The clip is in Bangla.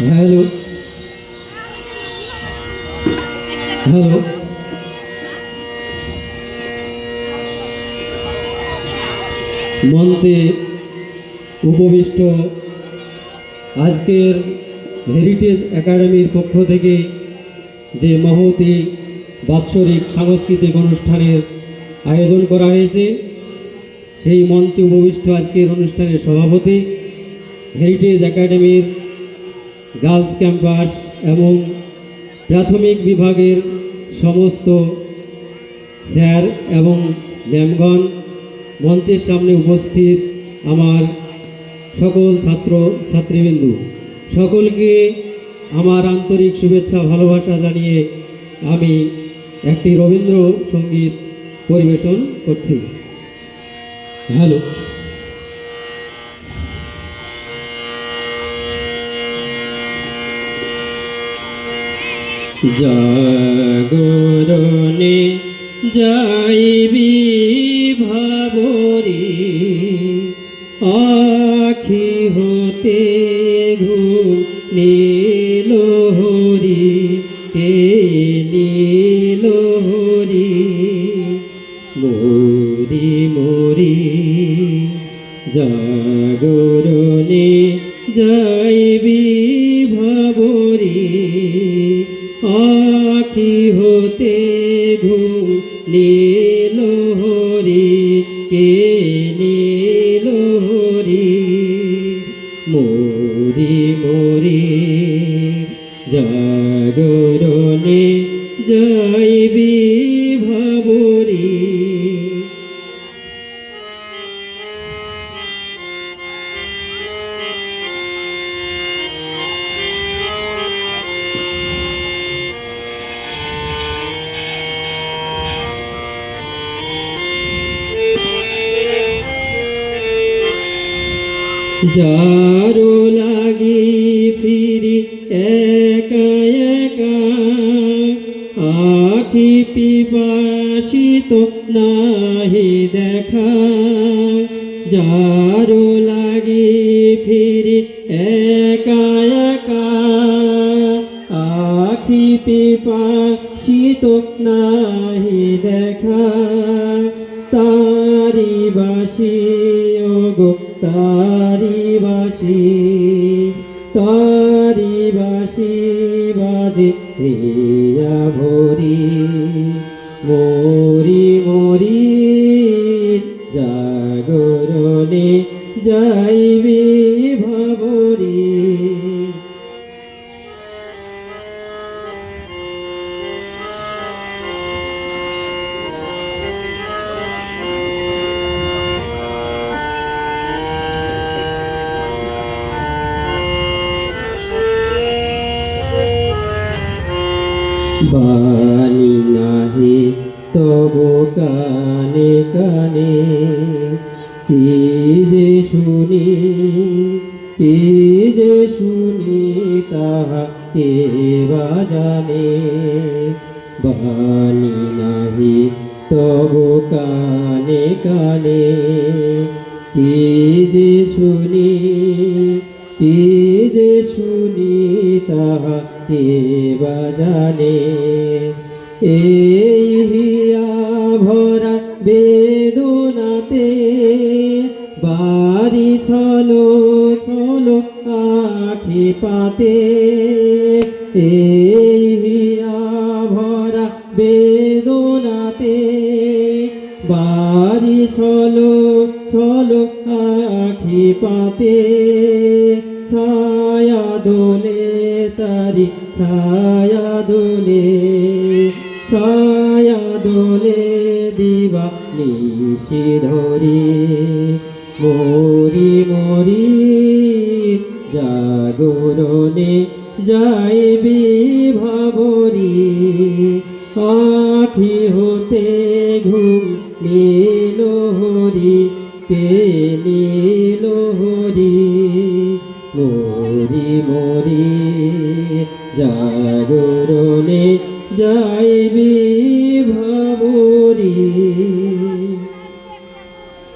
হ্যালো হ্যালো মঞ্চে উপবিষ্ট আজকের হেরিটেজ একাডেমির পক্ষ থেকে যে মহতী বাৎসরিক সাংস্কৃতিক অনুষ্ঠানের আয়োজন করা হয়েছে, সেই মঞ্চে উপবিষ্ট আজকের অনুষ্ঠানের সভাপতি, হেরিটেজ একাডেমির গার্লস ক্যাম্পাস এবং প্রাথমিক বিভাগের সমস্ত স্যার এবং ম্যামগণ, মঞ্চের সামনে উপস্থিত আমার সকল ছাত্র ছাত্রীবৃন্দু, সকলকে আমার আন্তরিক শুভেচ্ছা ভালোবাসা জানিয়ে আমি একটি রবীন্দ্রসঙ্গীত পরিবেশন করছি। হ্যালো। জাগরণে যাইবি ভাবরি, আখি হতে ঘুম নীল হরি, হে নীল হরি, মরি মরি। জাগরণে যাইবি ভাবরি, আখি হতে ঘুম নীল হরি, কে নীল হরি, মরি মরি। জাগরণে যাইবি ভাবরি। যারো লাগি ফিরি একা একা, আখি পিপাসিত নাহি দেখা। যারো লাগি ফিরি একা একা, আখি পিপাসিত নাহি দেখা। তারি বাসি ওগো তারি বাসি, তারি বাসি বাজে হিয়া ভরি, মরি মরি। জাগরণে যাইবি ভাবরি। বাণী নাহি তবু কানে কানে, কি যে শুনি কি যে শুনি তাহা কে বা জানে। বাণী নাহি তবু কানে কানে, কি যে শুনি কি যে শুনি তাহা কে বা জানে। এই হিয়া ভরা বেদনাতে বাড়ি ছলো ছলো আখি পাতে। এই হিয়া ভরা বেদনাতে বাড়ি ছলো ছলো আখি পাতে। ছায়া দোলে তারি ছায়া দোলে, ছায়া দোলে দিবা নিশি ধরি, মরি মরি। জাগরণে যাইবি ভাবরি, আখি হতে ঘুম নীল হরি, কে নীল হরি, মরি মরি। জাগরণে যাইবি